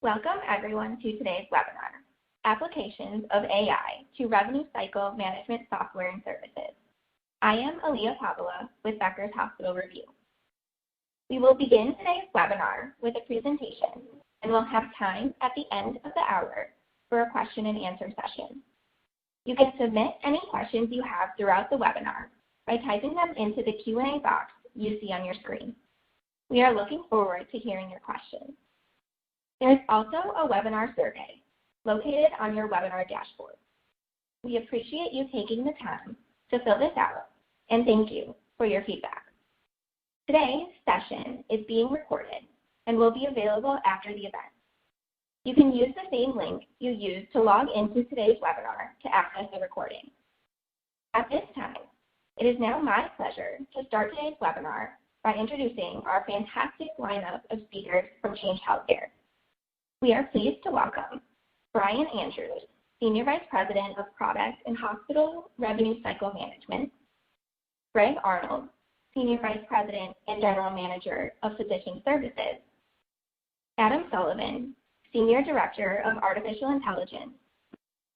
Welcome everyone to today's webinar, Applications of AI to Revenue Cycle Management Software and Services. I am Aaliyah Pavila with Becker's Hospital Review. We will begin today's webinar with a presentation and we'll have time at the end of the hour for a question and answer session. You can submit any questions you have throughout the webinar by typing them into the Q&A box you see on your screen. We are looking forward to hearing your questions. There is also a webinar survey located on your webinar dashboard. We appreciate you taking the time to fill this out, and thank you for your feedback. Today's session is being recorded and will be available after the event. You can use the same link you used to log into today's webinar to access the recording. At this time, it is now my pleasure to start today's webinar by introducing our fantastic lineup of speakers from Change Healthcare. We are pleased to welcome Brian Andrews, Senior Vice President of Product and Hospital Revenue Cycle Management, Greg Arnold, Senior Vice President and General Manager of Physician Services, Adam Sullivan, Senior Director of Artificial Intelligence,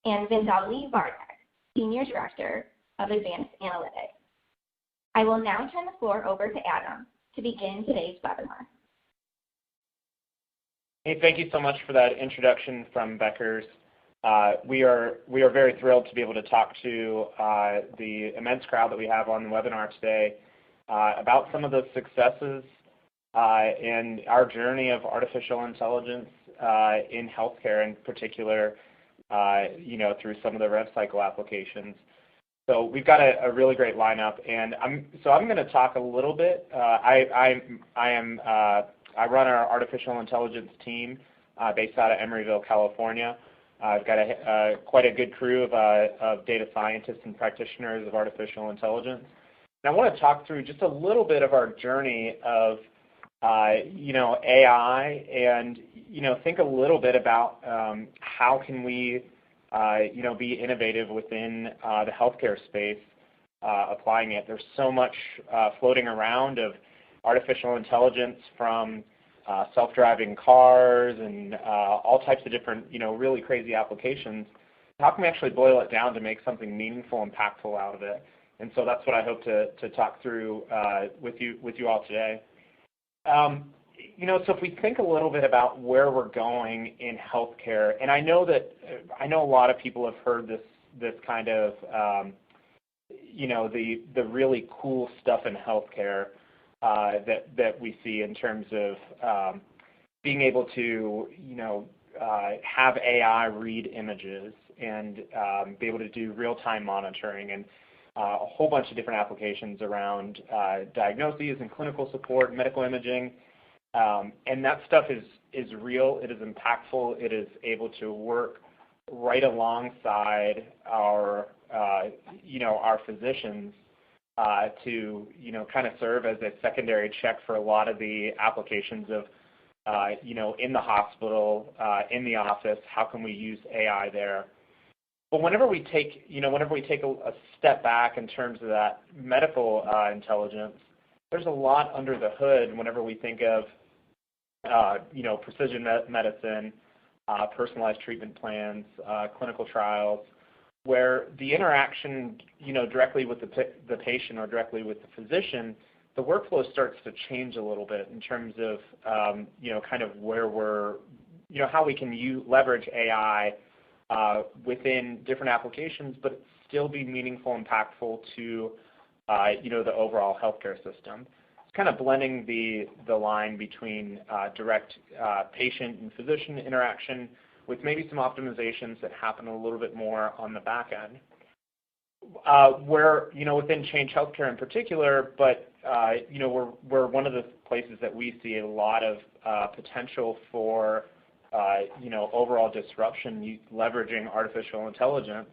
and Vindali Vardak, Senior Director of Advanced Analytics. I will now turn the floor over to Adam to begin today's webinar. Hey, thank you so much for that introduction from Becker's. We are very thrilled to be able to talk to the immense crowd that we have on the webinar today about some of the successes in our journey of artificial intelligence in healthcare, in particular, through some of the rev cycle applications. So we've got a really great lineup, and I'm going to talk a little bit. I run our artificial intelligence team based out of Emeryville, California. I've got quite a good crew of data scientists and practitioners of artificial intelligence. And I want to talk through just a little bit of our journey of AI, and think a little bit about how can we be innovative within the healthcare space, applying it. There's so much floating around of artificial intelligence, from self-driving cars and all types of different, really crazy applications. How can we actually boil it down to make something meaningful and impactful out of it? And so that's what I hope to talk through with you all today. So if we think a little bit about where we're going in healthcare, and I know a lot of people have heard this kind of the really cool stuff in healthcare that we see in terms of being able to have AI read images and be able to do real-time monitoring, and a whole bunch of different applications around diagnoses and clinical support, medical imaging. And that stuff is real, it is impactful, it is able to work right alongside our physicians to kind of serve as a secondary check for a lot of the applications of in the hospital, in the office. How can we use AI there? But whenever we take a step back in terms of that medical intelligence, there's a lot under the hood whenever we think of precision medicine, personalized treatment plans, clinical trials, where the interaction, directly with the patient or directly with the physician, the workflow starts to change a little bit in terms of, kind of where we're, how we can leverage AI within different applications, but still be meaningful, impactful to, the overall healthcare system. It's kind of blending the line between direct patient and physician interaction with maybe some optimizations that happen a little bit more on the back end. Where, within Change Healthcare in particular, but, we're one of the places that we see a lot of potential for, overall disruption leveraging artificial intelligence,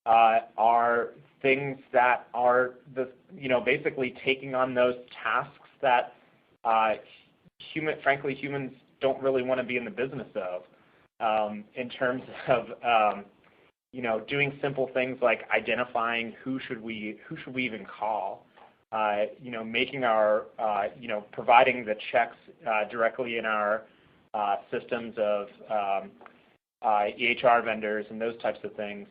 are things that are basically taking on those tasks that, frankly, humans don't really want to be in the business of. In terms of doing simple things like identifying who should we even call, making our providing the checks directly in our systems of EHR vendors and those types of things,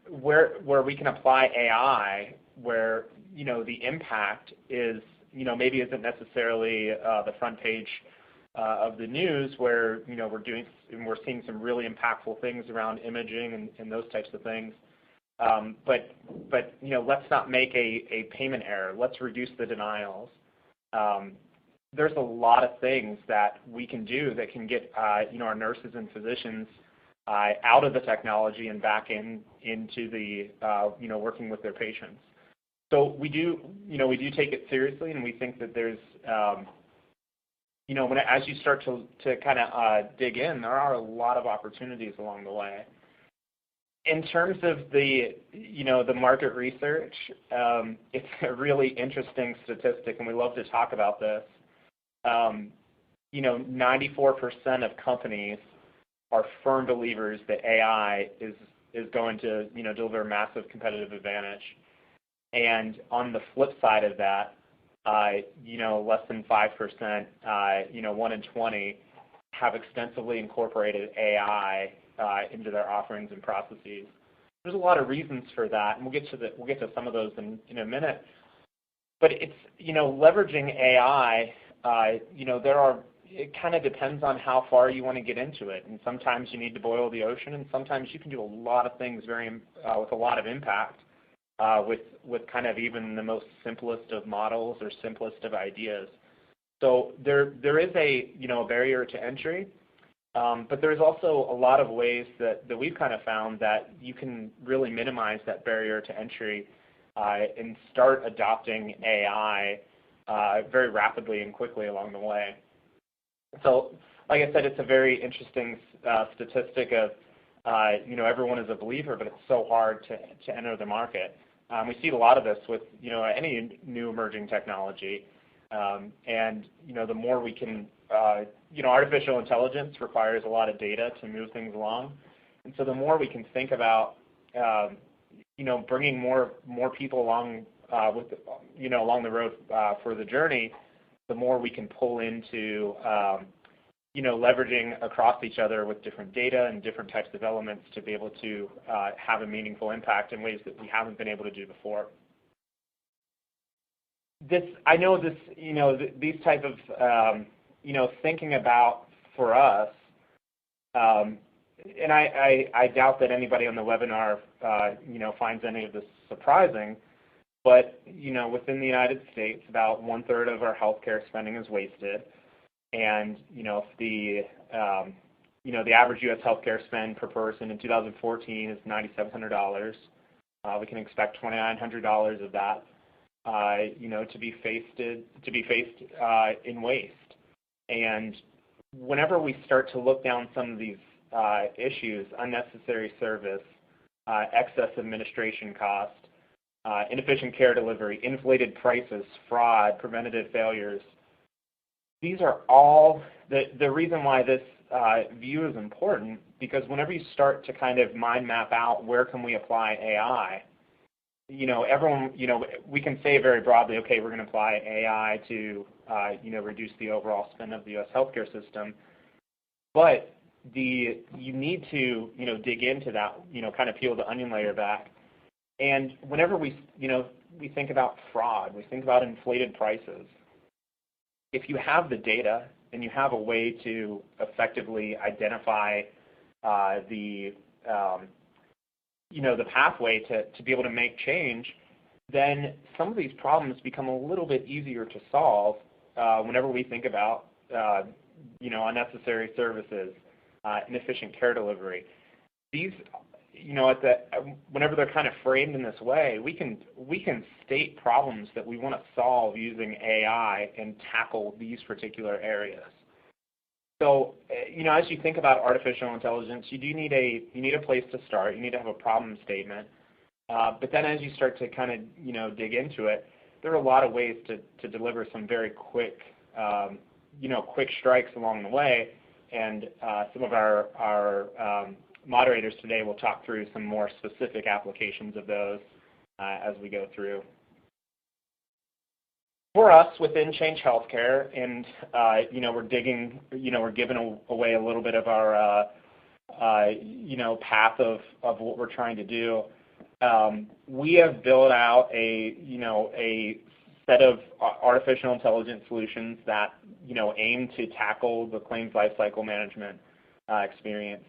where we can apply AI, where the impact is maybe isn't necessarily the front page of the news, where we're seeing some really impactful things around imaging and those types of things. But let's not make a payment error. Let's reduce the denials. There's a lot of things that we can do that can get our nurses and physicians out of the technology and back into the working with their patients. So we do take it seriously, and we think that there's as you start to kind of dig in, there are a lot of opportunities along the way. In terms of the market research, it's a really interesting statistic, and we love to talk about this. 94% of companies are firm believers that AI is going to deliver a massive competitive advantage. And on the flip side of that, less than 5%, 1 in 20, have extensively incorporated AI into their offerings and processes. There's a lot of reasons for that, and we'll get to some of those in a minute. But it's leveraging AI. It kind of depends on how far you want to get into it, and sometimes you need to boil the ocean, and sometimes you can do a lot of things with a lot of impact with kind of even the most simplest of models or simplest of ideas. So there is a barrier to entry, but there's also a lot of ways that we've kind of found that you can really minimize that barrier to entry and start adopting AI very rapidly and quickly along the way. So, like I said, it's a very interesting statistic of everyone is a believer, but it's so hard to enter the market. We see a lot of this with any new emerging technology, and the more we can, artificial intelligence requires a lot of data to move things along, and so the more we can think about bringing more people along along the road for the journey, the more we can pull into leveraging across each other with different data and different types of elements to be able to have a meaningful impact in ways that we haven't been able to do before. I know these type of thinking about for us, and I doubt that anybody on the webinar finds any of this surprising, but within the United States, about 1/3 of our healthcare spending is wasted, and if the average U.S. healthcare spend per person in 2014 is $9,700, we can expect $2,900 of that to be faced in waste. And whenever we start to look down some of these issues, unnecessary service, excess administration cost, inefficient care delivery, inflated prices, fraud, preventative failures, these are all the reason why this view is important, because whenever you start to kind of mind map out where can we apply AI, everyone, we can say very broadly, okay, we're going to apply AI to, reduce the overall spend of the U.S. healthcare system. But you need to, dig into that, kind of peel the onion layer back. And whenever we think about fraud, we think about inflated prices. If you have the data and you have a way to effectively identify the pathway to be able to make change, then some of these problems become a little bit easier to solve whenever we think about unnecessary services, inefficient care delivery. These, whenever they're kind of framed in this way, we can state problems that we want to solve using AI and tackle these particular areas. So, as you think about artificial intelligence, you need a place to start. You need to have a problem statement. But then as you start to kind of, dig into it, there are a lot of ways to deliver some very quick, quick strikes along the way. And some of our moderators today will talk through some more specific applications of those as we go through. For us within Change Healthcare, and we're digging, we're giving away a little bit of our path of what we're trying to do. We have built out a set of artificial intelligence solutions that aim to tackle the claims lifecycle management experience,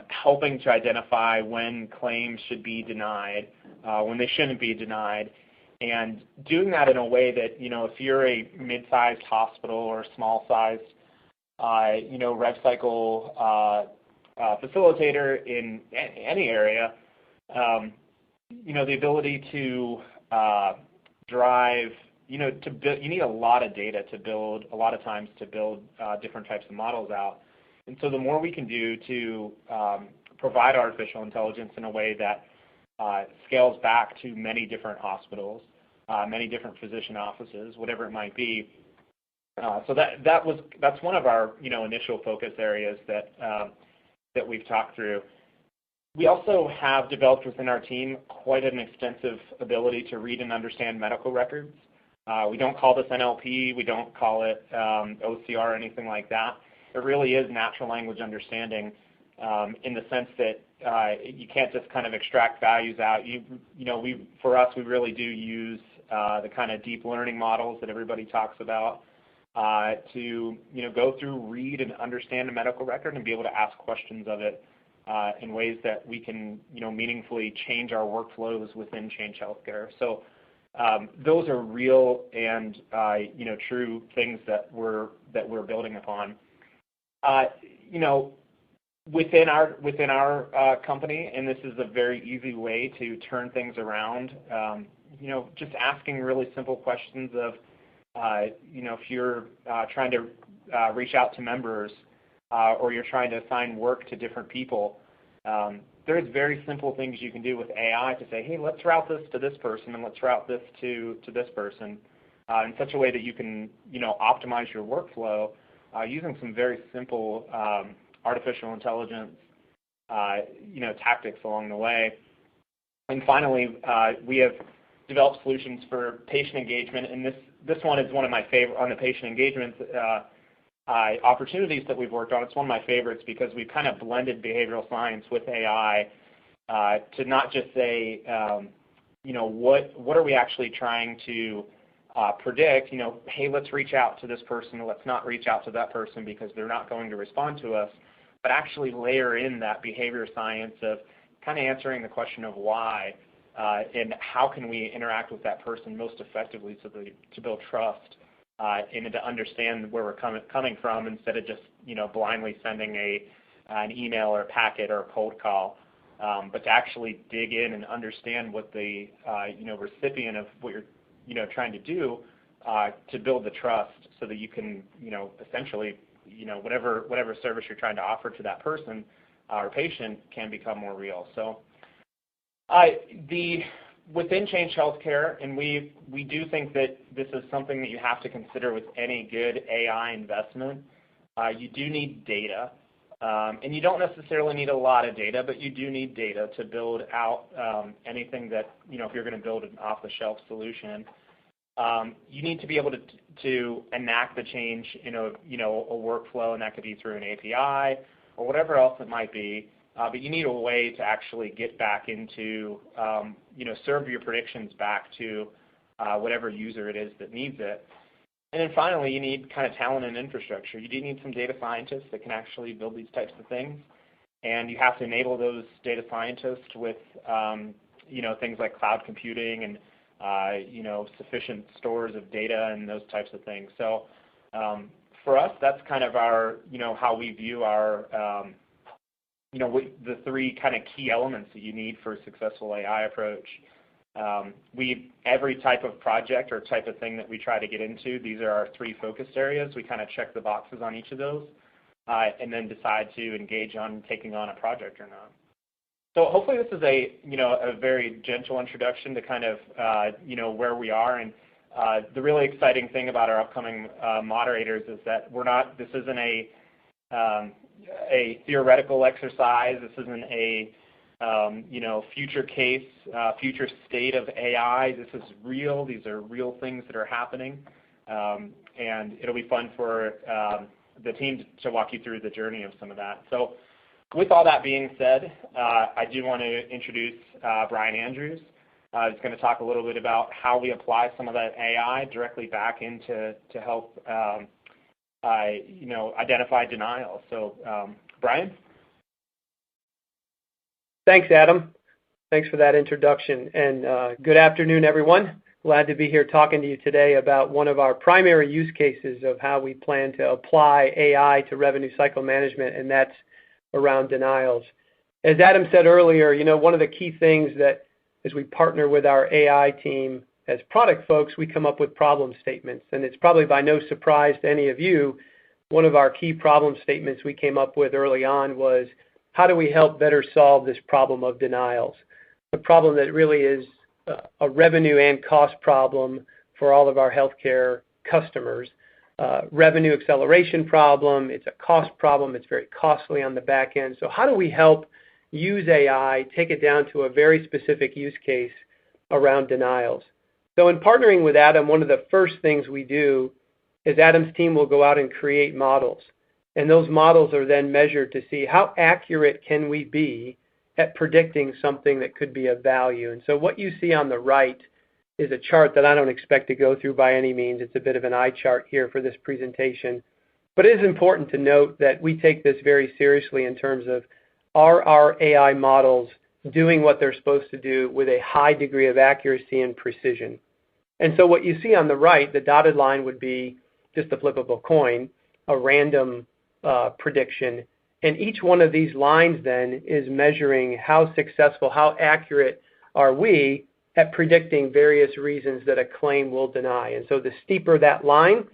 helping to identify when claims should be denied, when they shouldn't be denied, and doing that in a way that if you're a mid-sized hospital or a small-sized rev cycle facilitator in any area, the ability to drive, to build, you need a lot of data to build, a lot of times to build different types of models out. And so the more we can do to provide artificial intelligence in a way that scales back to many different hospitals, many different physician offices, whatever it might be. So that's one of our initial focus areas that we've talked through. We also have developed within our team quite an extensive ability to read and understand medical records. We don't call this NLP, we don't call it OCR or anything like that. It really is natural language understanding in the sense that you can't just kind of extract values out. For us, we really do use the kind of deep learning models that everybody talks about to go through, read, and understand a medical record and be able to ask questions of it in ways that we can meaningfully change our workflows within Change Healthcare. So those are real and true things that we're building upon. Within our company, and this is a very easy way to turn things around, just asking really simple questions of, if you're trying to reach out to members or you're trying to assign work to different people, there's very simple things you can do with AI to say, hey, let's route this to this person and let's route this to this person in such a way that you can, optimize your workflow using some very simple artificial intelligence, tactics along the way. And finally, we have developed solutions for patient engagement, and this one is one of my favorite on the patient engagement opportunities that we've worked on. It's one of my favorites because we've kind of blended behavioral science with AI to not just say, what are we actually trying to predict, hey, let's reach out to this person, let's not reach out to that person because they're not going to respond to us, but actually layer in that behavior science of kind of answering the question of why and how can we interact with that person most effectively to build trust and to understand where we're coming from instead of just blindly sending an email or a packet or a cold call, but to actually dig in and understand what the recipient of what you're trying to do to build the trust so that you can essentially whatever service you're trying to offer to that person or patient can become more real. So within Change Healthcare, and we do think that this is something that you have to consider with any good AI investment, you do need data. And you don't necessarily need a lot of data, but you do need data to build out anything that, if you're going to build an off-the-shelf solution. You need to be able to enact the change in a workflow, and that could be through an API or whatever else it might be. But you need a way to actually get back into, serve your predictions back to whatever user it is that needs it. And then finally, you need kind of talent and infrastructure. You do need some data scientists that can actually build these types of things. And you have to enable those data scientists with, things like cloud computing and, sufficient stores of data and those types of things. So for us, that's kind of our, how we view our, the three kind of key elements that you need for a successful AI approach. Every type of project or type of thing that we try to get into, these are our three focus areas. We kind of check the boxes on each of those and then decide to engage on taking on a project or not. So hopefully this is a very gentle introduction to kind of, where we are. And the really exciting thing about our upcoming moderators is that this isn't a theoretical exercise. This isn't a future case, future state of AI. This is real. These are real things that are happening. And it'll be fun for the team to walk you through the journey of some of that. So with all that being said, I do want to introduce Brian Andrews. He's going to talk a little bit about how we apply some of that AI directly back into to help identify denial. So Brian? Thanks, Adam. Thanks for that introduction. And good afternoon, everyone. Glad to be here talking to you today about one of our primary use cases of how we plan to apply AI to revenue cycle management, and that's around denials. As Adam said earlier, one of the key things that as we partner with our AI team as product folks, we come up with problem statements. And it's probably by no surprise to any of you, one of our key problem statements we came up with early on was, how do we help better solve this problem of denials? A problem that really is a revenue and cost problem for all of our healthcare customers. Revenue acceleration problem, it's a cost problem, it's very costly on the back end. So how do we help use AI, take it down to a very specific use case around denials? So in partnering with Adam, one of the first things we do is Adam's team will go out and create models. And those models are then measured to see how accurate can we be at predicting something that could be of value. And so what you see on the right is a chart that I don't expect to go through by any means. It's a bit of an eye chart here for this presentation. But it is important to note that we take this very seriously in terms of, are our AI models doing what they're supposed to do with a high degree of accuracy and precision? And so what you see on the right, the dotted line would be just a flip of a coin, a random prediction. And each one of these lines then is measuring how successful, how accurate are we at predicting various reasons that a claim will deny. And so the steeper that line,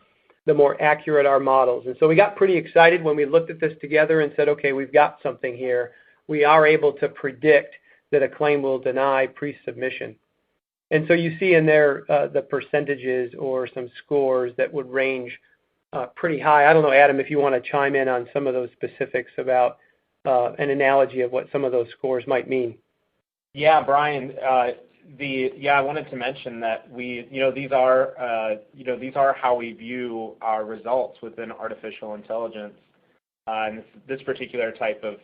the more accurate our models. And so we got pretty excited when we looked at this together and said, okay, we've got something here. We are able to predict that a claim will deny pre-submission. And so you see in there the percentages or some scores that would range pretty high. I don't know, Adam, if you want to chime in on some of those specifics about an analogy of what some of those scores might mean. Yeah, Brian. I wanted to mention that these are how we view our results within artificial intelligence. And this particular type of,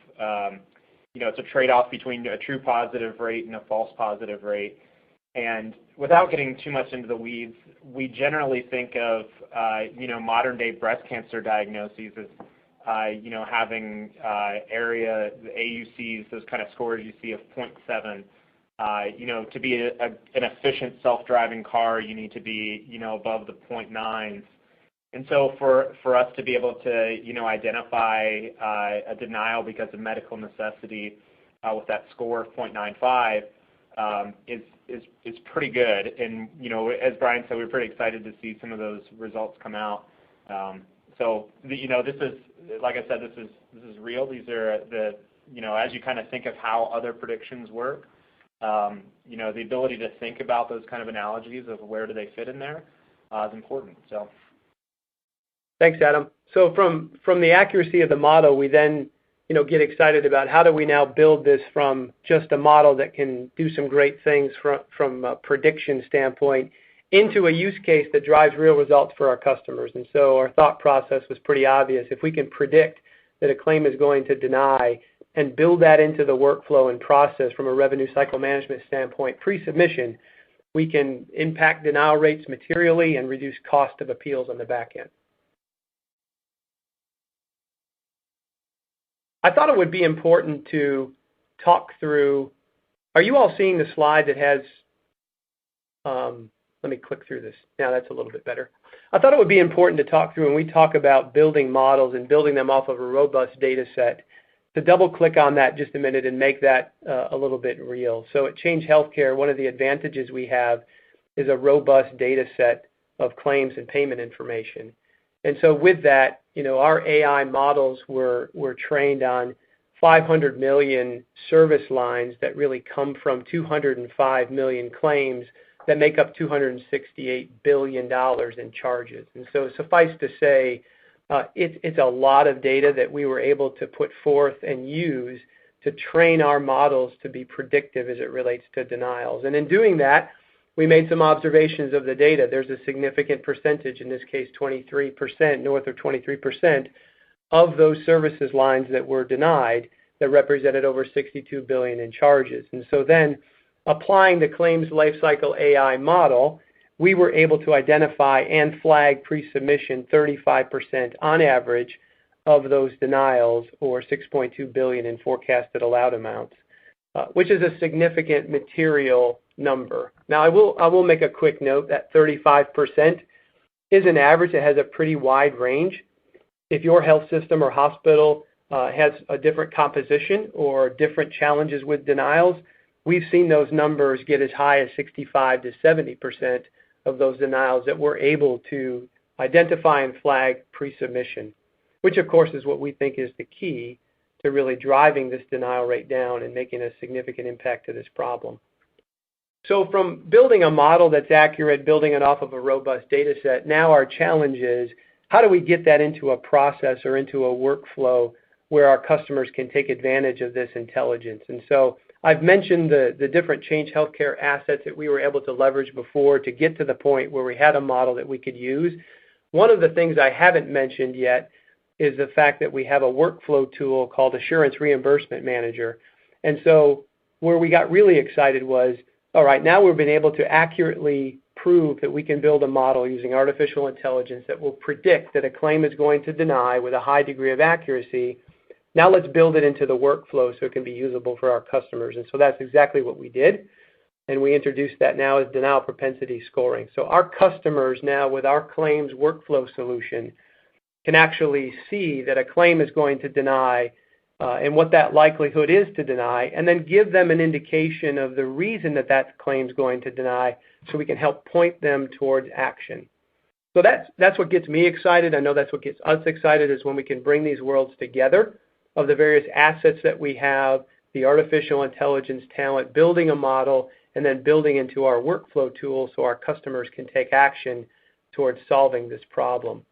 it's a trade-off between a true positive rate and a false positive rate. And without getting too much into the weeds, we generally think of, modern-day breast cancer diagnoses as, having area, the AUCs, those kind of scores you see of 0.7. To be an efficient self-driving car, you need to be, above the 0.9s. And so for us to be able to, identify a denial because of medical necessity with that score of 0.95 is pretty good. And, as Brian said, we're pretty excited to see some of those results come out. This is, like I said, this is real. These are as you kind of think of how other predictions work, the ability to think about those kind of analogies of where do they fit in there is important. So, thanks, Adam. So from the accuracy of the model, we then get excited about how do we now build this from just a model that can do some great things from a prediction standpoint into a use case that drives real results for our customers. And so our thought process was pretty obvious. If we can predict that a claim is going to deny and build that into the workflow and process from a revenue cycle management standpoint pre-submission, we can impact denial rates materially and reduce cost of appeals on the back end. I thought it would be important to talk through, are you all seeing the slide that has, let me click through this. Now that's a little bit better. I thought it would be important to talk through when we talk about building models and building them off of a robust data set, to double click on that just a minute and make that a little bit real. So at Change Healthcare, one of the advantages we have is a robust data set of claims and payment information. And so with that, our AI models were trained on 500 million service lines that really come from 205 million claims that make up $268 billion in charges. And so suffice to say, it's a lot of data that we were able to put forth and use to train our models to be predictive as it relates to denials. And in doing that, we made some observations of the data. There's a significant percentage, in this case 23%, north of 23%, of those services lines that were denied that represented over $62 billion in charges. And so then, applying the claims lifecycle AI model, we were able to identify and flag pre-submission 35% on average of those denials, or $6.2 billion in forecasted allowed amounts, which is a significant material number. Now, I will make a quick note that 35% is an average. It has a pretty wide range. If your health system or hospital has a different composition or different challenges with denials, we've seen those numbers get as high as 65 to 70% of those denials that we're able to identify and flag pre-submission, which of course is what we think is the key to really driving this denial rate down and making a significant impact to this problem. So from building a model that's accurate, building it off of a robust data set, now our challenge is how do we get that into a process or into a workflow where our customers can take advantage of this intelligence? And so I've mentioned the different Change Healthcare assets that we were able to leverage before to get to the point where we had a model that we could use. One of the things I haven't mentioned yet is the fact that we have a workflow tool called Assurance Reimbursement Manager. And so where we got really excited was, all right, now we've been able to accurately prove that we can build a model using artificial intelligence that will predict that a claim is going to deny with a high degree of accuracy. Now let's build it into the workflow so it can be usable for our customers. And so that's exactly what we did. And we introduced that now as denial propensity scoring. So our customers now, with our claims workflow solution, can actually see that a claim is going to deny and what that likelihood is to deny, and then give them an indication of the reason that that claim is going to deny so we can help point them towards action. So that's what gets me excited. I know that's what gets us excited, is when we can bring these worlds together of the various assets that we have, the artificial intelligence talent, building a model, and then building into our workflow tool so our customers can take action towards solving this problem.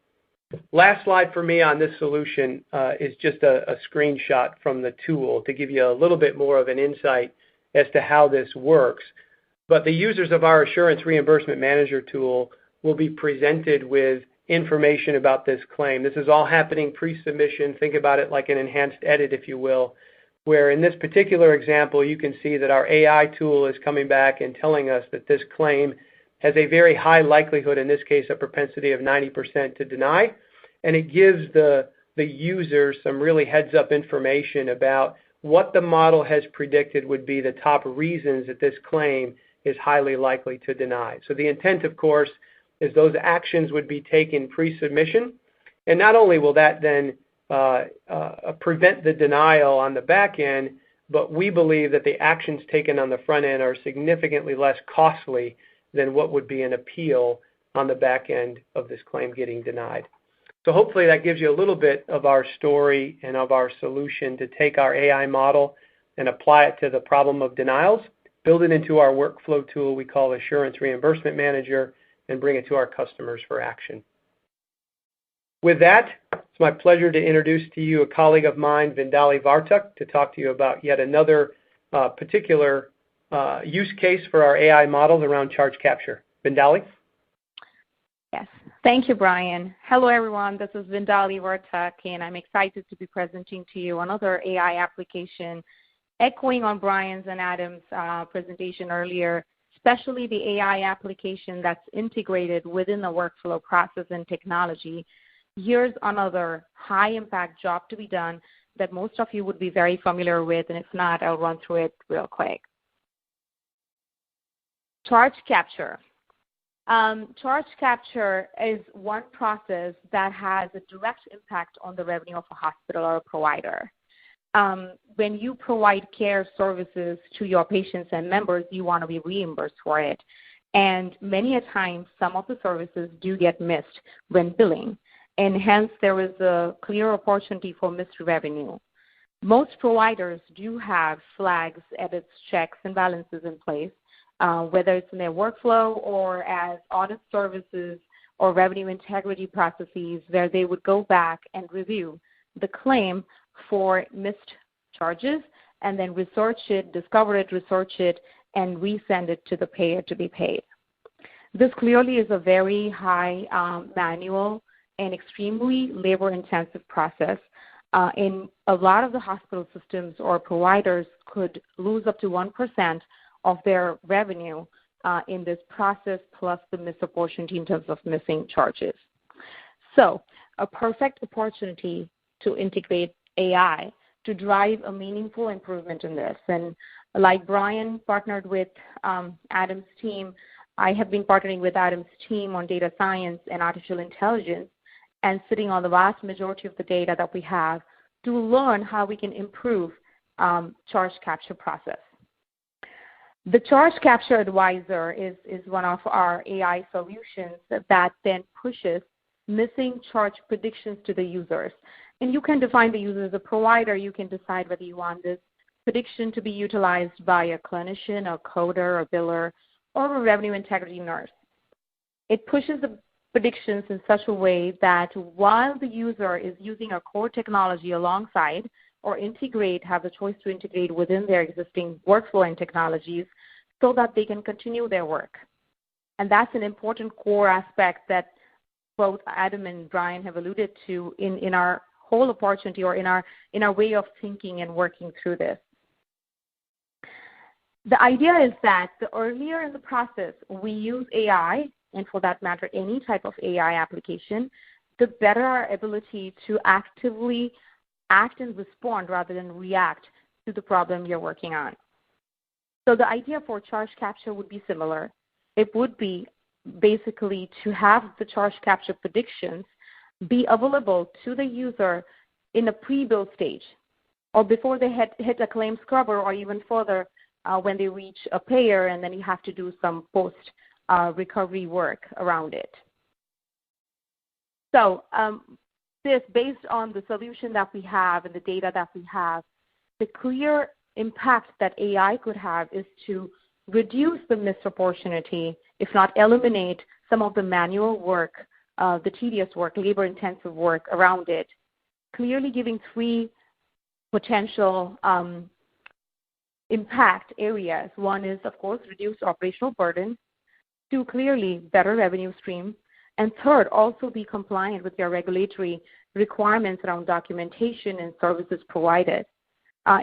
Last slide for me on this solution is just a screenshot from the tool to give you a little bit more of an insight as to how this works. But the users of our Assurance Reimbursement Manager tool will be presented with information about this claim. This is all happening pre-submission. Think about it like an enhanced edit, if you will, where in this particular example, you can see that our AI tool is coming back and telling us that this claim has a very high likelihood, in this case, a propensity of 90% to deny, and it gives the user some really heads-up information about what the model has predicted would be the top reasons that this claim is highly likely to deny. So the intent, of course, is those actions would be taken pre-submission, and not only will that then prevent the denial on the back end, but we believe that the actions taken on the front end are significantly less costly than what would be an appeal on the back end of this claim getting denied. So hopefully that gives you a little bit of our story and of our solution to take our AI model and apply it to the problem of denials, build it into our workflow tool we call Assurance Reimbursement Manager, and bring it to our customers for action. With that, it's my pleasure to introduce to you a colleague of mine, Vindali Vartak, to talk to you about yet another particular use case for our AI models around charge capture. Vindali? Yes. Thank you, Brian. Hello, everyone. This is Vindali Vartak, and I'm excited to be presenting to you another AI application, echoing on Brian's and Adam's presentation earlier, especially the AI application that's integrated within the workflow process and technology. Here's another high-impact job to be done that most of you would be very familiar with, and if not, I'll run through it real quick. Charge capture. Charge capture is one process that has a direct impact on the revenue of a hospital or a provider. When you provide care services to your patients and members, you want to be reimbursed for it. And many a times, some of the services do get missed when billing, and hence there is a clear opportunity for missed revenue. Most providers do have flags, edits, checks, and balances in place, whether it's in their workflow or as audit services or revenue integrity processes, where they would go back and review the claim for missed charges and then research it, discover it, research it, and resend it to the payer to be paid. This clearly is a very high manual and extremely labor-intensive process. In a lot of the hospital systems or providers could lose up to 1% of their revenue in this process, plus the missed opportunity in terms of missing charges. So a perfect opportunity to integrate AI to drive a meaningful improvement in this. And like Brian partnered with Adam's team, I have been partnering with Adam's team on data science and artificial intelligence and sitting on the vast majority of the data that we have to learn how we can improve charge capture process. The Charge Capture Advisor is one of our AI solutions that then pushes missing charge predictions to the users. And you can define the user as a provider. You can decide whether you want this prediction to be utilized by a clinician, a coder, a biller, or a revenue integrity nurse. It pushes the predictions in such a way that while the user is using our core technology alongside or have the choice to integrate within their existing workflow and technologies so that they can continue their work. And that's an important core aspect that both Adam and Brian have alluded to in our whole opportunity or in our way of thinking and working through this. The idea is that the earlier in the process we use AI, and for that matter, any type of AI application, the better our ability to actively act and respond rather than react to the problem you're working on. So the idea for charge capture would be similar. It would be basically to have the charge capture predictions be available to the user in a pre-bill stage or before they hit a claim scrubber or even further when they reach a payer, and then you have to do some post-recovery work around it. So this, based on the solution that we have and the data that we have, the clear impact that AI could have is to reduce the missed opportunity, if not eliminate some of the manual work, the tedious work, labor-intensive work around it, clearly giving three potential impact areas. One is, of course, reduce operational burden. Two, clearly better revenue stream. And third, also be compliant with your regulatory requirements around documentation and services provided.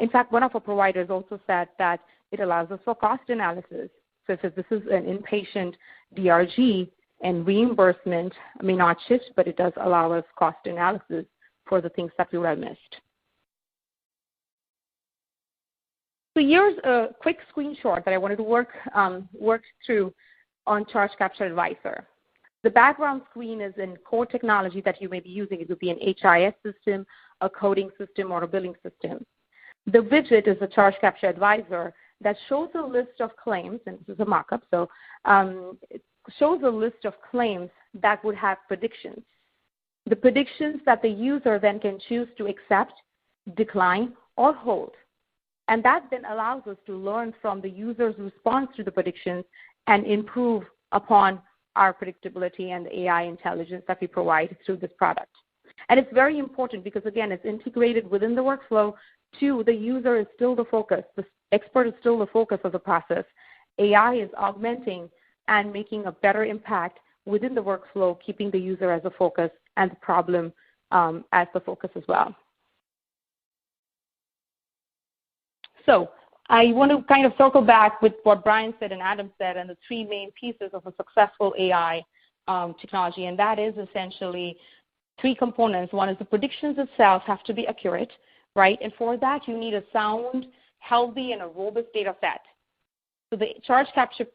In fact, one of our providers also said that it allows us for cost analysis. So if this is an inpatient DRG and reimbursement may not shift, but it does allow us cost analysis for the things that we were missed. So here's a quick screenshot that I wanted to work through on Charge Capture Advisor. The background screen is in core technology that you may be using. It would be an HIS system, a coding system, or a billing system. The widget is a Charge Capture Advisor that shows a list of claims, and this is a mock-up, so it shows a list of claims that would have predictions. The predictions that the user then can choose to accept, decline, or hold. And that then allows us to learn from the user's response to the predictions and improve upon our predictability and the AI intelligence that we provide through this product. And it's very important because, again, it's integrated within the workflow. Two, the user is still the focus. The expert is still the focus of the process. AI is augmenting and making a better impact within the workflow, keeping the user as a focus and the problem as the focus as well. So I want to kind of circle back with what Brian said and Adam said and the three main pieces of a successful AI technology, and that is essentially three components. One is the predictions itself have to be accurate, right? And for that, you need a sound, healthy, and a robust data set. So the charge capture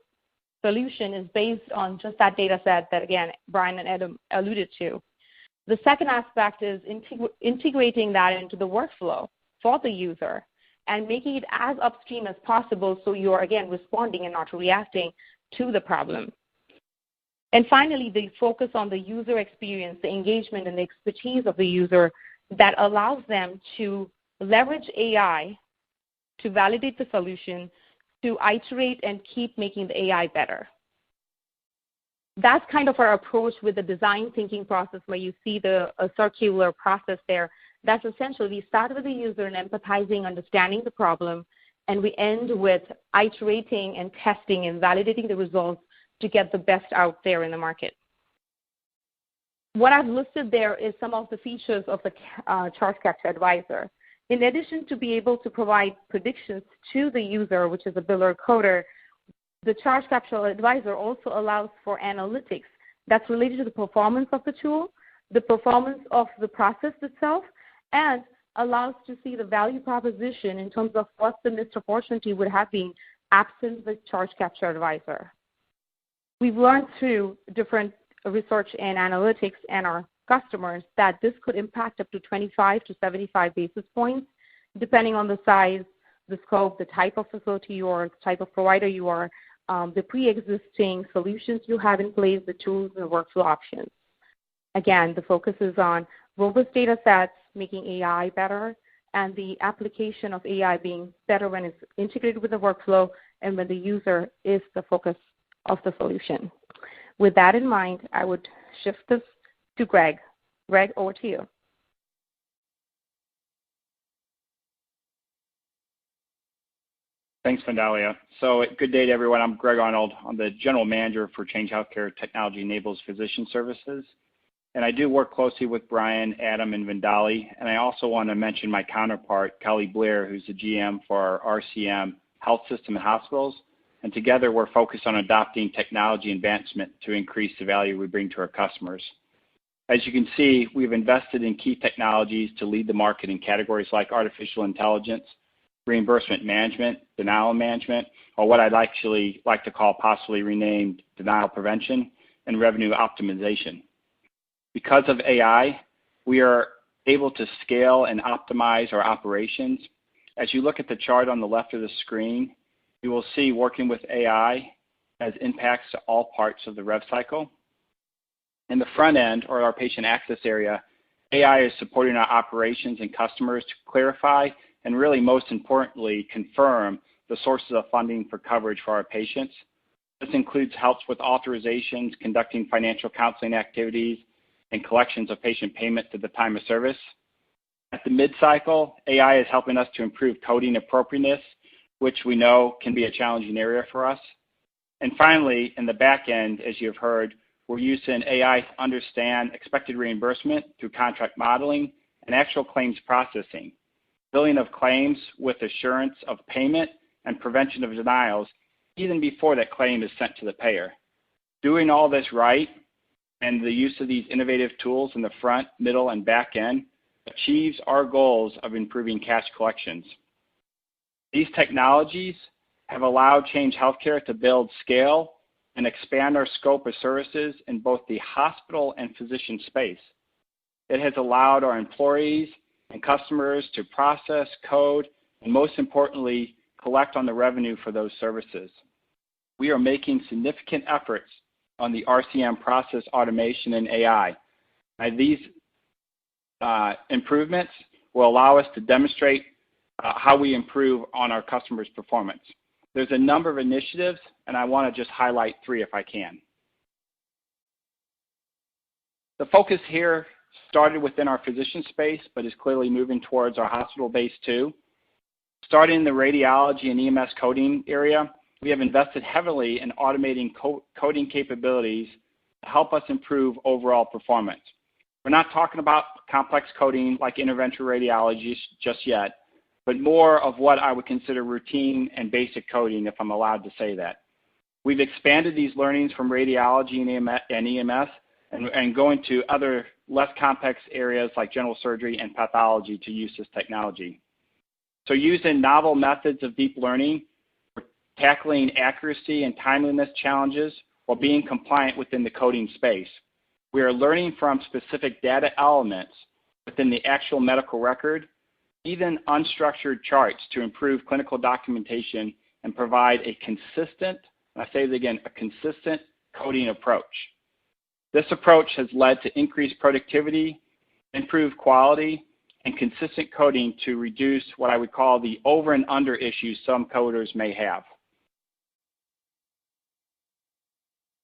solution is based on just that data set that, again, Brian and Adam alluded to. The second aspect is integrating that into the workflow for the user and making it as upstream as possible so you're, again, responding and not reacting to the problem. And finally, the focus on the user experience, the engagement and the expertise of the user that allows them to leverage AI to validate the solution, to iterate and keep making the AI better. That's kind of our approach with the design thinking process where you see a circular process there That's essentially we start with the user and empathizing, understanding the problem, and we end with iterating and testing and validating the results to get the best out there in the market. What I've listed there is some of the features of the Charge Capture Advisor. In addition to be able to provide predictions to the user, which is a biller coder, the Charge Capture Advisor also allows for analytics that's related to the performance of the tool, the performance of the process itself, and allows to see the value proposition in terms of what the missed opportunity would have been absent the Charge Capture Advisor. We've learned through different research and analytics and our customers that this could impact up to 25 to 75 basis points, depending on the size, the scope, the type of facility you are, the type of provider you are, the pre-existing solutions you have in place, the tools and the workflow options. Again, the focus is on robust data sets, making AI better, and the application of AI being better when it's integrated with the workflow and when the user is the focus of the solution. With that in mind, I would shift this to Greg. Greg, over to you. Thanks, Vandalia. So good day to everyone. I'm Greg Arnold. I'm the General Manager for Change Healthcare Technology Enables Physician Services. And I do work closely with Brian, Adam, and Vandali. And I also want to mention my counterpart, Kelly Blair, who's the GM for our RCM Health System and Hospitals. And together we're focused on adopting technology advancement to increase the value we bring to our customers. As you can see, we've invested in key technologies to lead the market in categories like artificial intelligence, reimbursement management, denial management, or what I'd actually like to call possibly renamed denial prevention, and revenue optimization. Because of AI, we are able to scale and optimize our operations. As you look at the chart on the left of the screen, you will see working with AI has impacts to all parts of the rev cycle. In the front end, or our patient access area, AI is supporting our operations and customers to clarify and really most importantly, confirm the sources of funding for coverage for our patients. This includes helps with authorizations, conducting financial counseling activities, and collections of patient payments at the time of service. At the mid-cycle, AI is helping us to improve coding appropriateness, which we know can be a challenging area for us. And finally, in the back end, as you've heard, we're using AI to understand expected reimbursement through contract modeling and actual claims processing, billing of claims with assurance of payment and prevention of denials even before that claim is sent to the payer. Doing all this right and the use of these innovative tools in the front, middle, and back end achieves our goals of improving cash collections. These technologies have allowed Change Healthcare to build scale and expand our scope of services in both the hospital and physician space. It has allowed our employees and customers to process, code, and most importantly, collect on the revenue for those services. We are making significant efforts on the RCM process automation and AI. These improvements will allow us to demonstrate how we improve on our customers' performance. There's a number of initiatives, and I want to just highlight 3 if I can. The focus here started within our physician space, but is clearly moving towards our hospital base too. Starting in the radiology and EMS coding area, we have invested heavily in automating coding capabilities to help us improve overall performance. We're not talking about complex coding like interventional radiology just yet, but more of what I would consider routine and basic coding, if I'm allowed to say that. We've expanded these learnings from radiology and EMS and going to other less complex areas like general surgery and pathology to use this technology. So using novel methods of deep learning, we're tackling accuracy and timeliness challenges while being compliant within the coding space. We are learning from specific data elements within the actual medical record, even unstructured charts to improve clinical documentation and provide a consistent, and I say it again, a consistent coding approach. This approach has led to increased productivity, improved quality, and consistent coding to reduce what I would call the over and under issues some coders may have.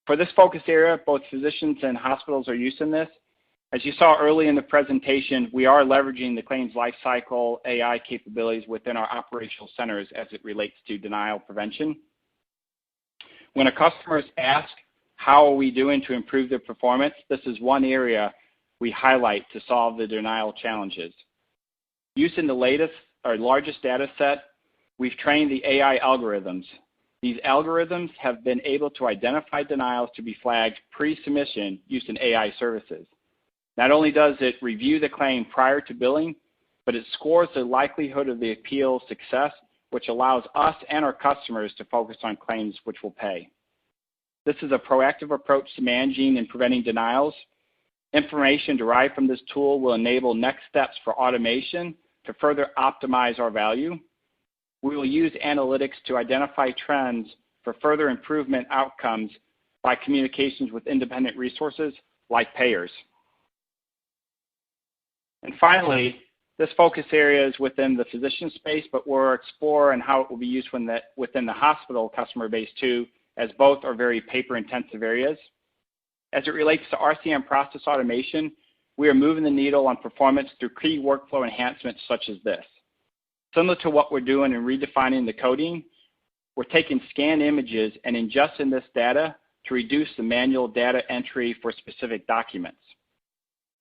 For this focus area, both physicians and hospitals are using this. As you saw early in the presentation, we are leveraging the claims lifecycle AI capabilities within our operational centers as it relates to denial prevention. When a customer is asked, how are we doing to improve their performance, this is one area we highlight to solve the denial challenges. Using the latest or largest data set, we've trained the AI algorithms. These algorithms have been able to identify denials to be flagged pre-submission using AI services. Not only does it review the claim prior to billing, but it scores the likelihood of the appeal success, which allows us and our customers to focus on claims which will pay. This is a proactive approach to managing and preventing denials. Information derived from this tool will enable next steps for automation to further optimize our value. We will use analytics to identify trends for further improvement outcomes by communications with independent resources like payers. And finally, this focus area is within the physician space, but we'll explore and how it will be used within the hospital customer base too, as both are very paper-intensive areas. As it relates to RCM process automation, we are moving the needle on performance through key workflow enhancements such as this. Similar to what we're doing in redefining the coding, we're taking scanned images and ingesting this data to reduce the manual data entry for specific documents.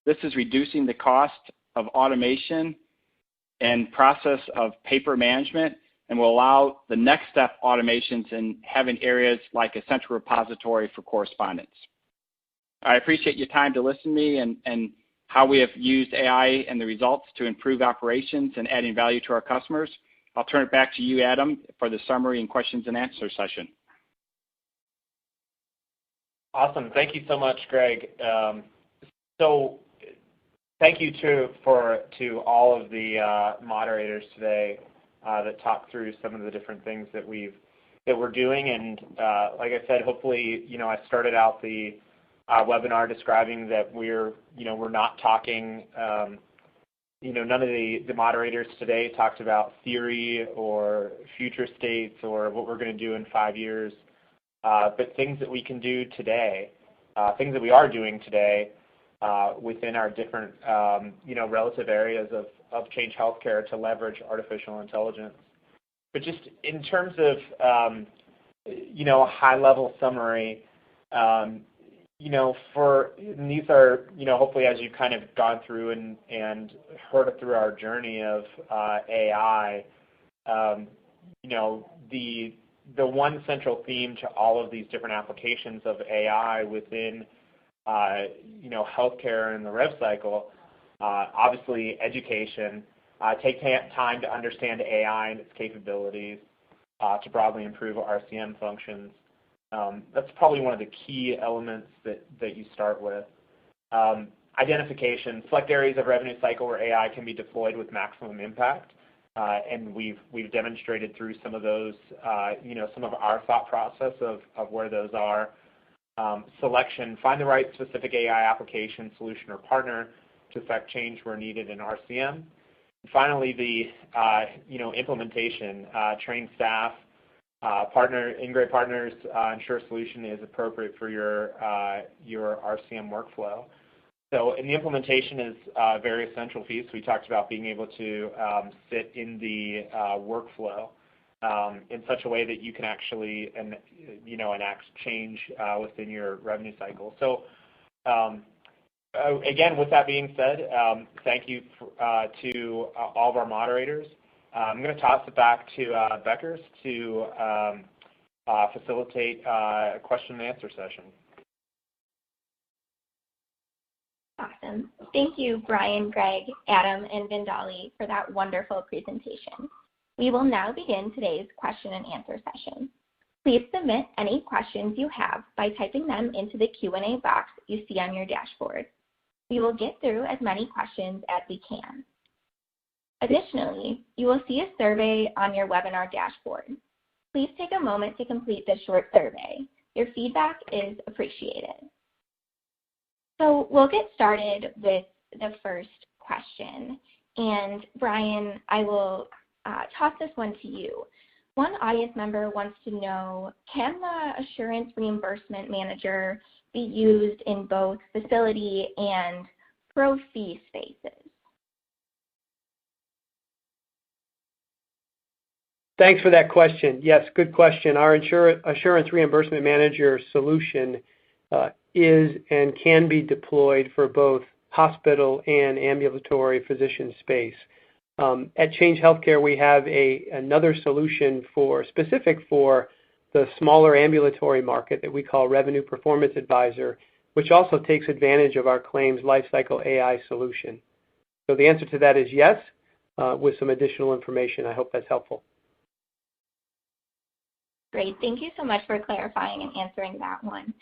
This is reducing the cost of automation and process of paper management and will allow the next step automations in having areas like a central repository for correspondence. I appreciate your time to listen to me and how we have used AI and the results to improve operations and adding value to our customers. I'll turn it back to you, Adam, for the summary and questions and answer session. Awesome. Thank you so much, Greg. So thank you to all of the moderators today that talked through some of the different things that we're doing. And like I said, hopefully, I started out the webinar describing that we're not talking, none of the moderators today talked about theory or future states or what we're going to do in 5 years, but things that we can do today, things that we are doing today within our different, relative areas of Change Healthcare to leverage artificial intelligence. But just in terms of, a high-level summary, these are, hopefully as you've kind of gone through and heard it through our journey of AI, the one central theme to all of these different applications of AI within, healthcare and the rev cycle, obviously education, take time to understand AI and its capabilities to broadly improve RCM functions. That's probably one of the key elements that you start with. Identification, select areas of revenue cycle where AI can be deployed with maximum impact, and we've demonstrated through some of those, some of our thought process of where those are. Selection, find the right specific AI application, solution, or partner to affect change where needed in RCM. And finally, the implementation, train staff, integrate partners, ensure solution is appropriate for your RCM workflow. So, and the implementation is a very essential piece. We talked about being able to sit in the workflow in such a way that you can actually, enact change within your revenue cycle. So, again, with that being said, thank you to all of our moderators. I'm going to toss it back to Beckers to facilitate a question and answer session. Awesome. Thank you, Brian, Greg, Adam, and Vindali for that wonderful presentation. We will now begin today's question and answer session. Please submit any questions you have by typing them into the Q&A box you see on your dashboard. We will get through as many questions as we can. Additionally, you will see a survey on your webinar dashboard. Please take a moment to complete this short survey. Your feedback is appreciated. So we'll get started with the first question. And Brian, I will toss this one to you. One audience member wants to know, can the Assurance Reimbursement Manager be used in both facility and pro fee spaces? Thanks for that question. Yes, good question. Our Assurance Reimbursement Manager solution is and can be deployed for both hospital and ambulatory physician space. At Change Healthcare, we have another solution specific for the smaller ambulatory market that we call Revenue Performance Advisor, which also takes advantage of our Claims Lifecycle AI solution. So the answer to that is yes, with some additional information. I hope that's helpful. Great. Thank you so much for clarifying and answering that one.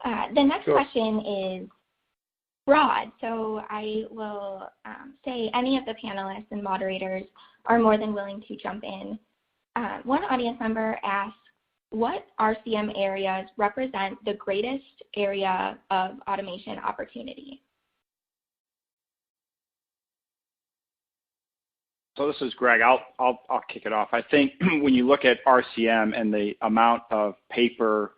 The next question is broad, so I will say any of the panelists and moderators are more than willing to jump in. One audience member asked, what RCM areas represent the greatest area of automation opportunity? So this is Greg. I'll kick it off. I think when you look at RCM and the amount of paper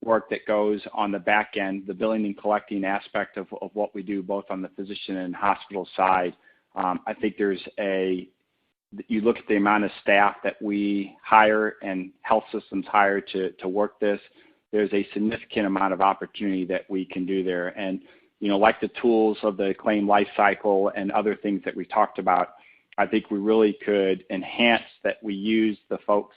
work that goes on the back end, the billing and collecting aspect of what we do both on the physician and hospital side, I think you look at the amount of staff that we hire and health systems hire to work this, there's a significant amount of opportunity that we can do there. And, like the tools of the claim life cycle and other things that we talked about, I think we really could enhance that we use the folks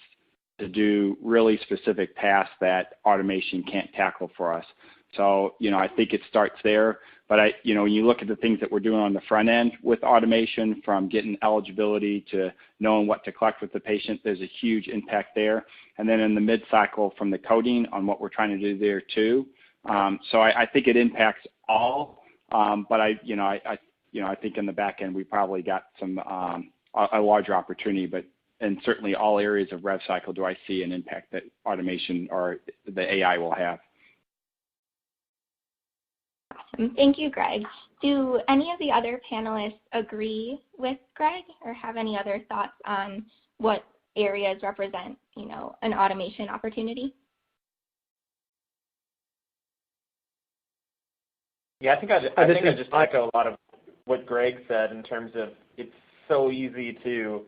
to do really specific tasks that automation can't tackle for us. So, I think it starts there. But when you look at the things that we're doing on the front end with automation, from getting eligibility to knowing what to collect with the patient, there's a huge impact there. And then in the mid-cycle, from the coding on what we're trying to do there too. So I think it impacts all. But I think in the back end we probably got some a larger opportunity. But in certainly all areas of rev cycle, do I see an impact that automation or the AI will have. Thank you, Greg. Do any of the other panelists agree with Greg or have any other thoughts on what areas represent, an automation opportunity? Yeah, I think I just echo a lot of what Greg said in terms of it's so easy to,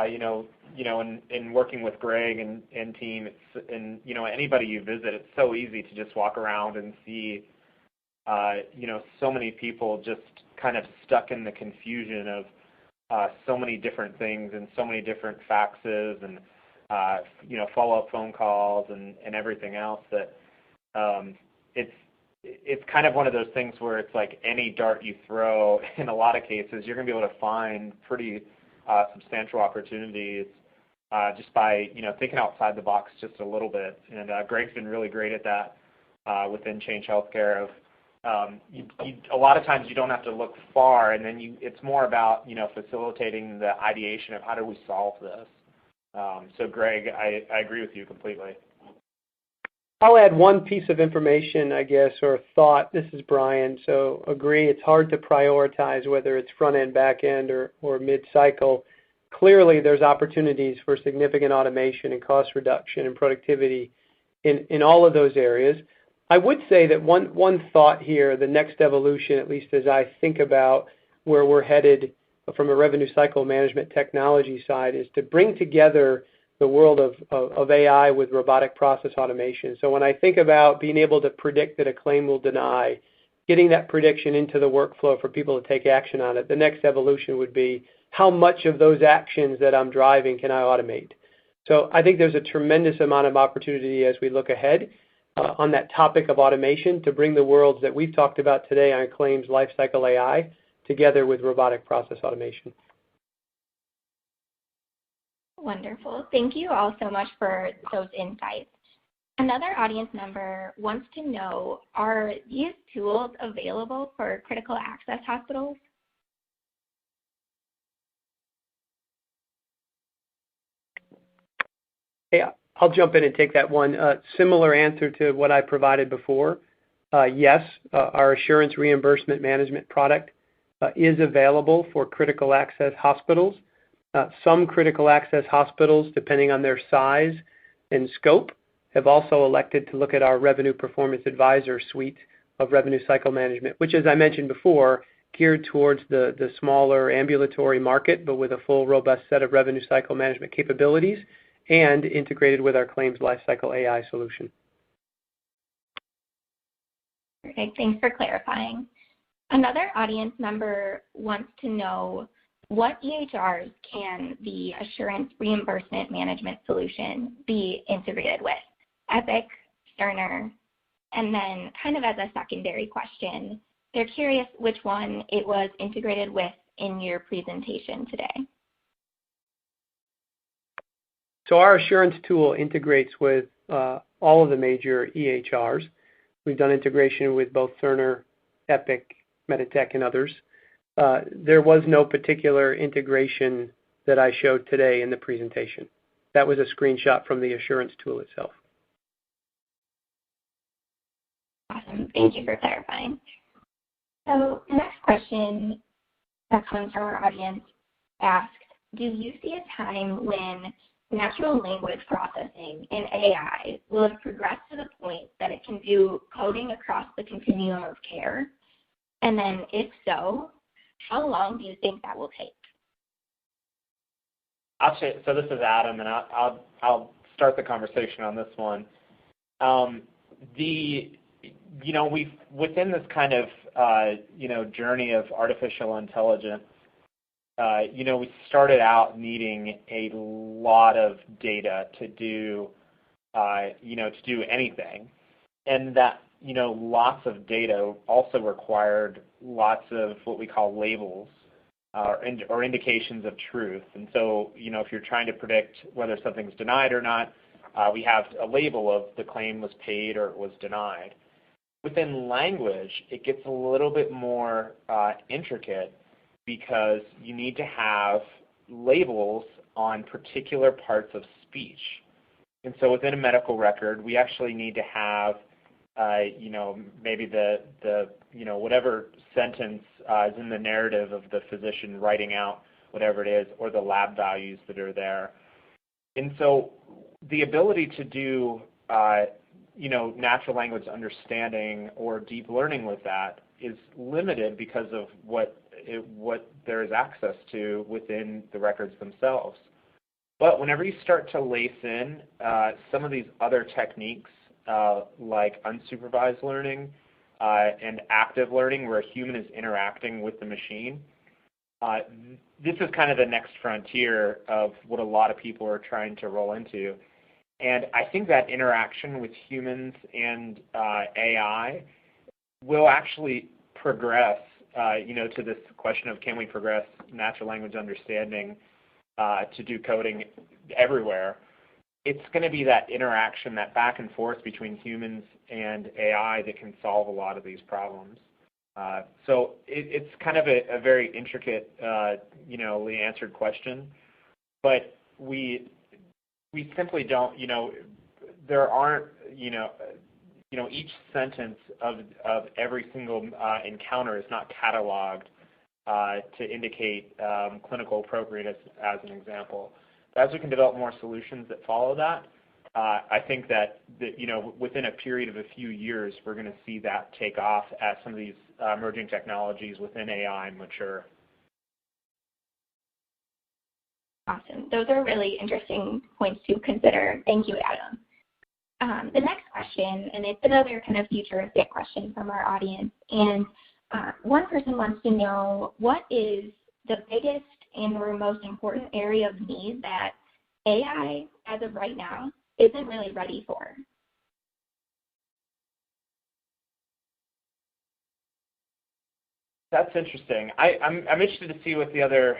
in working with Greg and team, anybody you visit, it's so easy to just walk around and see so many people just kind of stuck in the confusion of so many different things and so many different faxes and, follow-up phone calls and everything else that it's kind of one of those things where it's like any dart you throw, in a lot of cases, you're going to be able to find pretty substantial opportunities just by, thinking outside the box just a little bit. And Greg's been really great at that within Change Healthcare. A lot of times you don't have to look far, and then it's more about facilitating the ideation of how do we solve this. So Greg, I agree with you completely. I'll add one piece of information, I guess, or thought. This is Brian. So agree, it's hard to prioritize whether it's front end, back end, or mid-cycle. Clearly, there's opportunities for significant automation and cost reduction and productivity in all of those areas. I would say that one thought here, the next evolution, at least as I think about where we're headed from a revenue cycle management technology side, is to bring together the world of AI with robotic process automation. So when I think about being able to predict that a claim will deny, getting that prediction into the workflow for people to take action on it, the next evolution would be how much of those actions that I'm driving can I automate? So I think there's a tremendous amount of opportunity as we look ahead on that topic of automation to bring the worlds that we've talked about today on Claims Lifecycle AI together with robotic process automation. Wonderful. Thank you all so much for those insights. Another audience member wants to know, are these tools available for critical access hospitals? Yeah, I'll jump in and take that one. Similar answer to what I provided before. Yes, our Assurance Reimbursement Management product is available for critical access hospitals. Some critical access hospitals, depending on their size and scope, have also elected to look at our Revenue Performance Advisor suite of revenue cycle management, which, as I mentioned before, geared towards the smaller ambulatory market, but with a full, robust set of revenue cycle management capabilities and integrated with our claims lifecycle AI solution. Perfect. Thanks for clarifying. Another audience member wants to know, what EHRs can the Assurance Reimbursement Management solution be integrated with? Epic, Cerner, and then kind of as a secondary question, they're curious which one it was integrated with in your presentation today. So our assurance tool integrates with all of the major EHRs. We've done integration with both Cerner, Epic, Meditech, and others. There was no particular integration that I showed today in the presentation. That was a screenshot from the assurance tool itself. Awesome. Thank you for clarifying. So the next question that comes from our audience asks, do you see a time when natural language processing in AI will have progressed to the point that it can do coding across the continuum of care? And then if so, how long do you think that will take? So this is Adam, and I'll start the conversation on this one. We've within this kind of journey of artificial intelligence, we started out needing a lot of data to do anything, and that lots of data also required lots of what we call labels or indications of truth. And so, if you're trying to predict whether something's denied or not, we have a label of the claim was paid or it was denied. Within language, it gets a little bit more intricate because you need to have labels on particular parts of speech. And so within a medical record, we actually need to have maybe the whatever sentence is in the narrative of the physician writing out whatever it is, or the lab values that are there. And so the ability to do natural language understanding or deep learning with that is limited because of what there is access to within the records themselves. But whenever you start to lace in some of these other techniques, like unsupervised learning and active learning, where a human is interacting with the machine, this is kind of the next frontier of what a lot of people are trying to roll into. And I think that interaction with humans and AI will actually progress, to this question of can we progress natural language understanding to do coding everywhere. It's going to be that interaction, that back and forth between humans and AI that can solve a lot of these problems. So it's kind of a very intricate, answered question, but we simply don't, there aren't, each sentence of every single encounter is not cataloged to indicate clinical appropriateness, as an example. But as we can develop more solutions that follow that, I think that within a period of a few years, we're going to see that take off as some of these emerging technologies within AI mature. Awesome. Those are really interesting points to consider. Thank you, Adam. The next question, and it's another kind of futuristic question from our audience, and one person wants to know, what is the biggest and or most important area of need that AI, as of right now, isn't really ready for? That's interesting. I'm interested to see what the other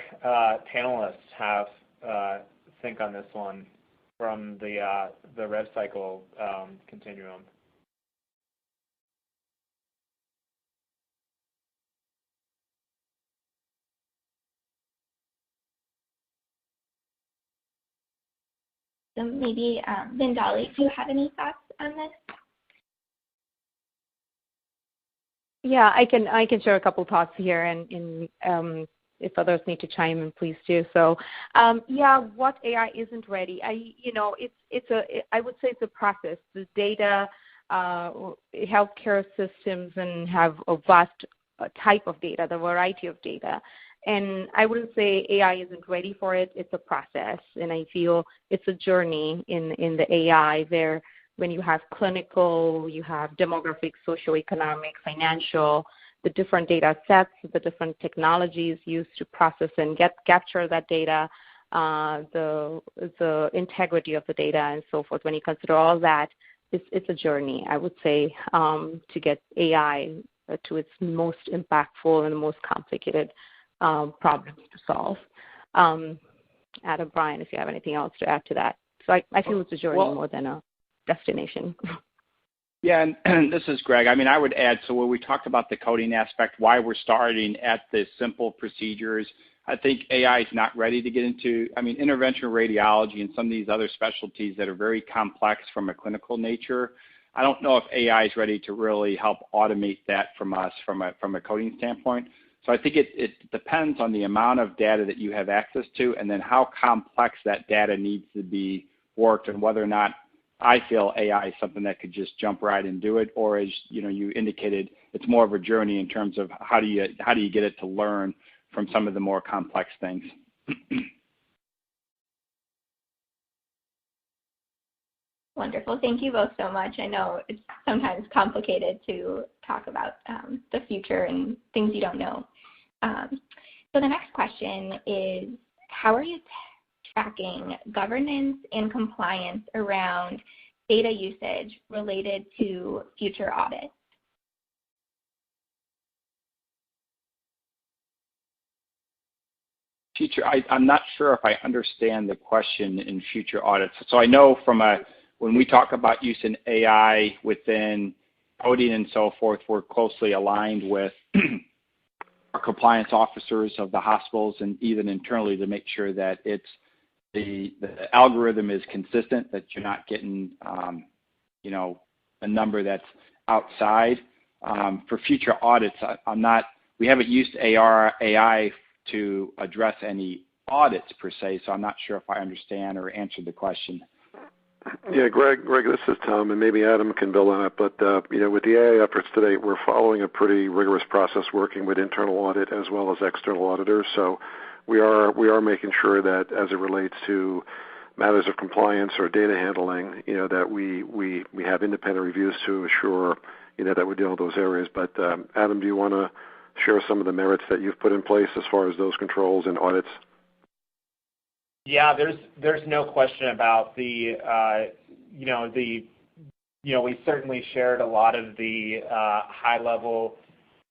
panelists have think on this one from the rev cycle continuum. So maybe, Vindali, do you have any thoughts on this? Yeah, I can share a couple thoughts here, and if others need to chime in, please do. So, what AI isn't ready? I would say it's a process. The data, healthcare systems, and have a vast type of data, the variety of data. And I wouldn't say AI isn't ready for it. It's a process, and I feel it's a journey in the AI where when you have clinical, you have demographic, socioeconomic, financial, the different data sets, the different technologies used to process and capture that data, the integrity of the data and so forth. When you consider all that, it's a journey, I would say, to get AI to its most impactful and most complicated problems to solve. Adam, Brian, if you have anything else to add to that. So I feel it's a journey more than a destination. Yeah, and this is Greg. I mean, I would add, so when we talked about the coding aspect, why we're starting at the simple procedures, I think AI is not ready to get into, interventional radiology and some of these other specialties that are very complex from a clinical nature. I don't know if AI is ready to really help automate that from us from a coding standpoint. So I think it depends on the amount of data that you have access to and then how complex that data needs to be worked and whether or not I feel AI is something that could just jump right and do it, or as you indicated, it's more of a journey in terms of how do you get it to learn from some of the more complex things. Wonderful. Thank you both so much. I know it's sometimes complicated to talk about the future and things you don't know. So the next question is, how are you tracking governance and compliance around data usage related to future audits? I'm not sure if I understand the question in future audits. So I know when we talk about using AI within coding and so forth, we're closely aligned with our compliance officers of the hospitals and even internally to make sure that the algorithm is consistent, that you're not getting, a number that's outside. For future audits, we haven't used AI to address any audits per se, so I'm not sure if I understand or answered the question. Yeah, Greg, this is Tom, and maybe Adam can build on it. But with the AI efforts today, we're following a pretty rigorous process, working with internal audit as well as external auditors. So we are making sure that as it relates to matters of compliance or data handling, that we have independent reviews to assure that we're dealing with those areas. But Adam, do you want to share some of the merits that you've put in place as far as those controls and audits? Yeah, there's no question about we certainly shared a lot of the high level,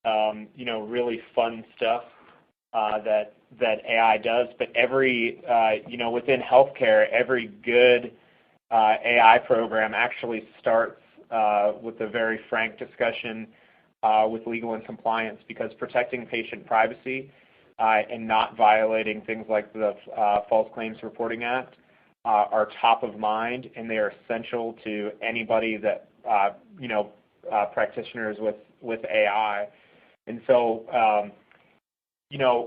really fun stuff that AI does. But within healthcare, every good AI program actually starts with a very frank discussion with legal and compliance, because protecting patient privacy and not violating things like the False Claims Reporting Act are top of mind, and they are essential to anybody that practitioners with AI. And so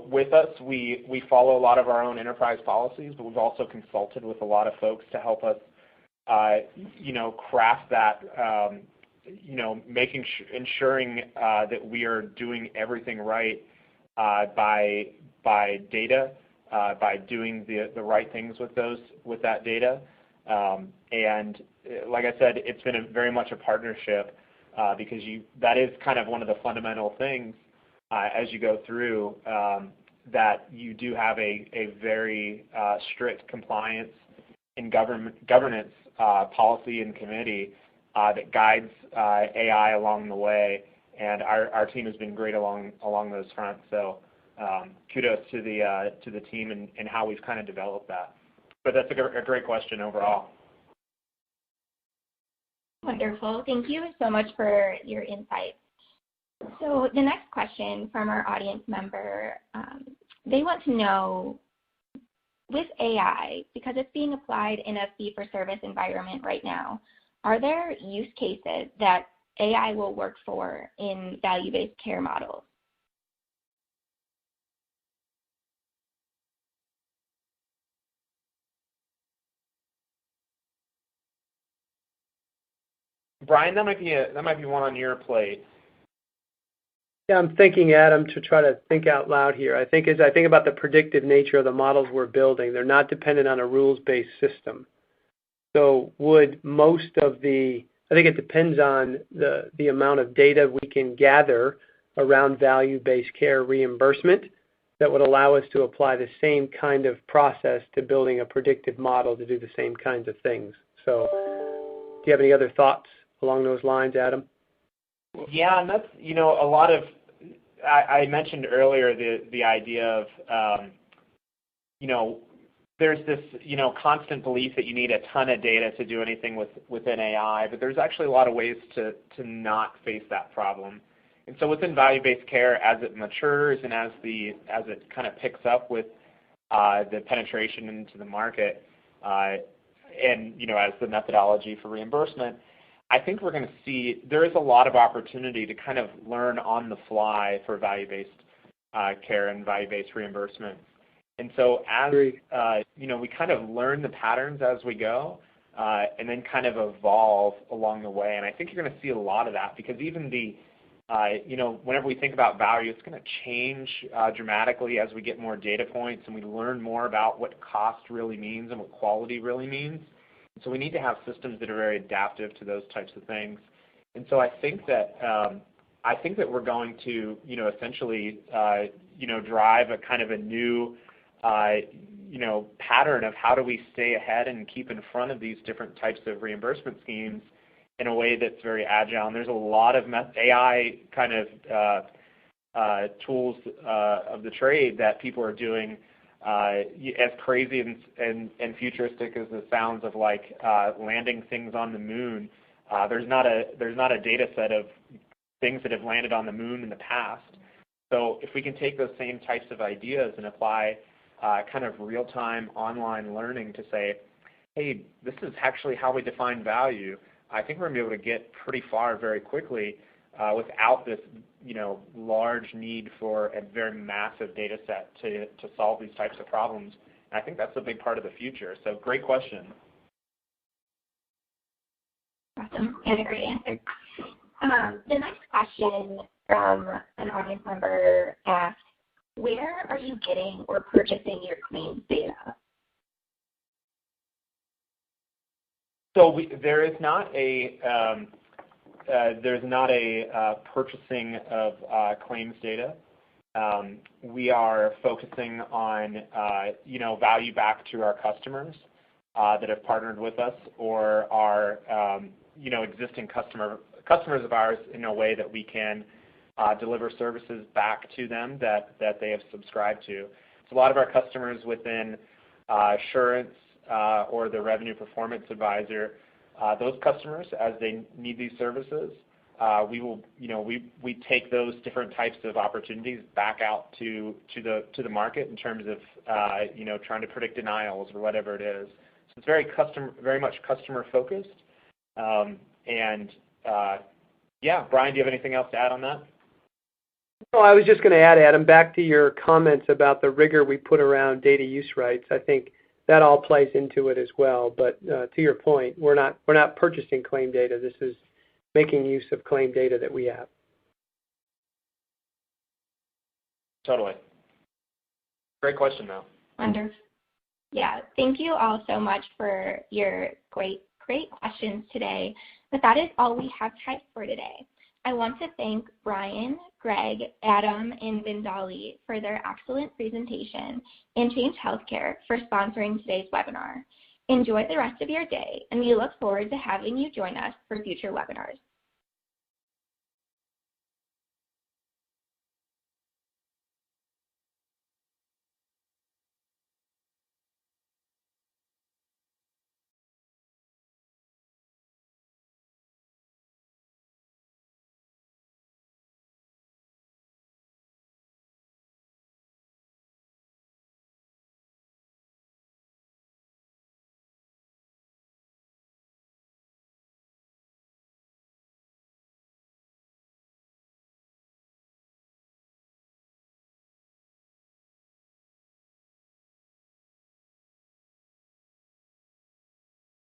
with us, we follow a lot of our own enterprise policies, but we've also consulted with a lot of folks to help us craft that, ensuring that we are doing everything right by data, by doing the right things with that data. And like I said, it's been very much a partnership because that is kind of one of the fundamental things as you go through, that you do have a very strict compliance and governance policy and committee that guides AI along the way, and our team has been great along those fronts. So kudos to the team and how we've kind of developed that. But that's a great question overall. Wonderful. Thank you so much for your insights. So the next question from our audience member, they want to know, with AI, because it's being applied in a fee-for-service environment right now, are there use cases that AI will work for in value-based care models? Brian, that might be one on your plate. Yeah, I'm thinking, Adam, to try to think out loud here. I think as I think about the predictive nature of the models we're building, they're not dependent on a rules-based system. So would most of I think it depends on the amount of data we can gather around value-based care reimbursement that would allow us to apply the same kind of process to building a predictive model to do the same kinds of things. So do you have any other thoughts along those lines, Adam? Yeah, and that's, a lot of, I mentioned earlier the idea of, there's this, constant belief that you need a ton of data to do anything within AI, but there's actually a lot of ways to not face that problem. And so within value-based care, as it matures and as it kind of picks up with the penetration into the market, and as the methodology for reimbursement, I think we're going to see there is a lot of opportunity to kind of learn on the fly for value-based care and value-based reimbursement. And so as we kind of learn the patterns as we go, and then kind of evolve along the way. And I think you're going to see a lot of that because even whenever we think about value, it's going to change dramatically as we get more data points and we learn more about what cost really means and what quality really means. So we need to have systems that are very adaptive to those types of things. And so I think that we're going to essentially drive a kind of a new pattern of how do we stay ahead and keep in front of these different types of reimbursement schemes in a way that's very agile. And there's a lot of AI kind of tools of the trade that people are doing. As crazy and futuristic as it sounds of like landing things on the moon, there's not a data set of things that have landed on the moon in the past. So if we can take those same types of ideas and apply kind of real-time online learning to say, hey, this is actually how we define value, I think we're going to be able to get pretty far very quickly without this large need for a very massive data set to solve these types of problems. And I think that's a big part of the future. So great question. Awesome. And a great answer. The next question from an audience member asks, where are you getting or purchasing your claims data? So there is not a purchasing of claims data. We are focusing on value back to our customers that have partnered with us or are existing customers of ours in a way that we can deliver services back to them that they have subscribed to. So a lot of our customers within Assurance or the Revenue Performance Advisor, those customers, as they need these services, we take those different types of opportunities back out to the market in terms of trying to predict denials or whatever it is. So it's very much customer focused. Brian, do you have anything else to add on that? No, I was just going to add, Adam, back to your comments about the rigor we put around data use rights. I think that all plays into it as well. But to your point, we're not purchasing claim data. This is making use of claim data that we have. Totally. Great question, though. Wonderful. Yeah, thank you all so much for your great questions today. But that is all we have time for today. I want to thank Brian, Greg, Adam, and Vindali for their excellent presentation and Change Healthcare for sponsoring today's webinar. Enjoy the rest of your day, and we look forward to having you join us for future webinars.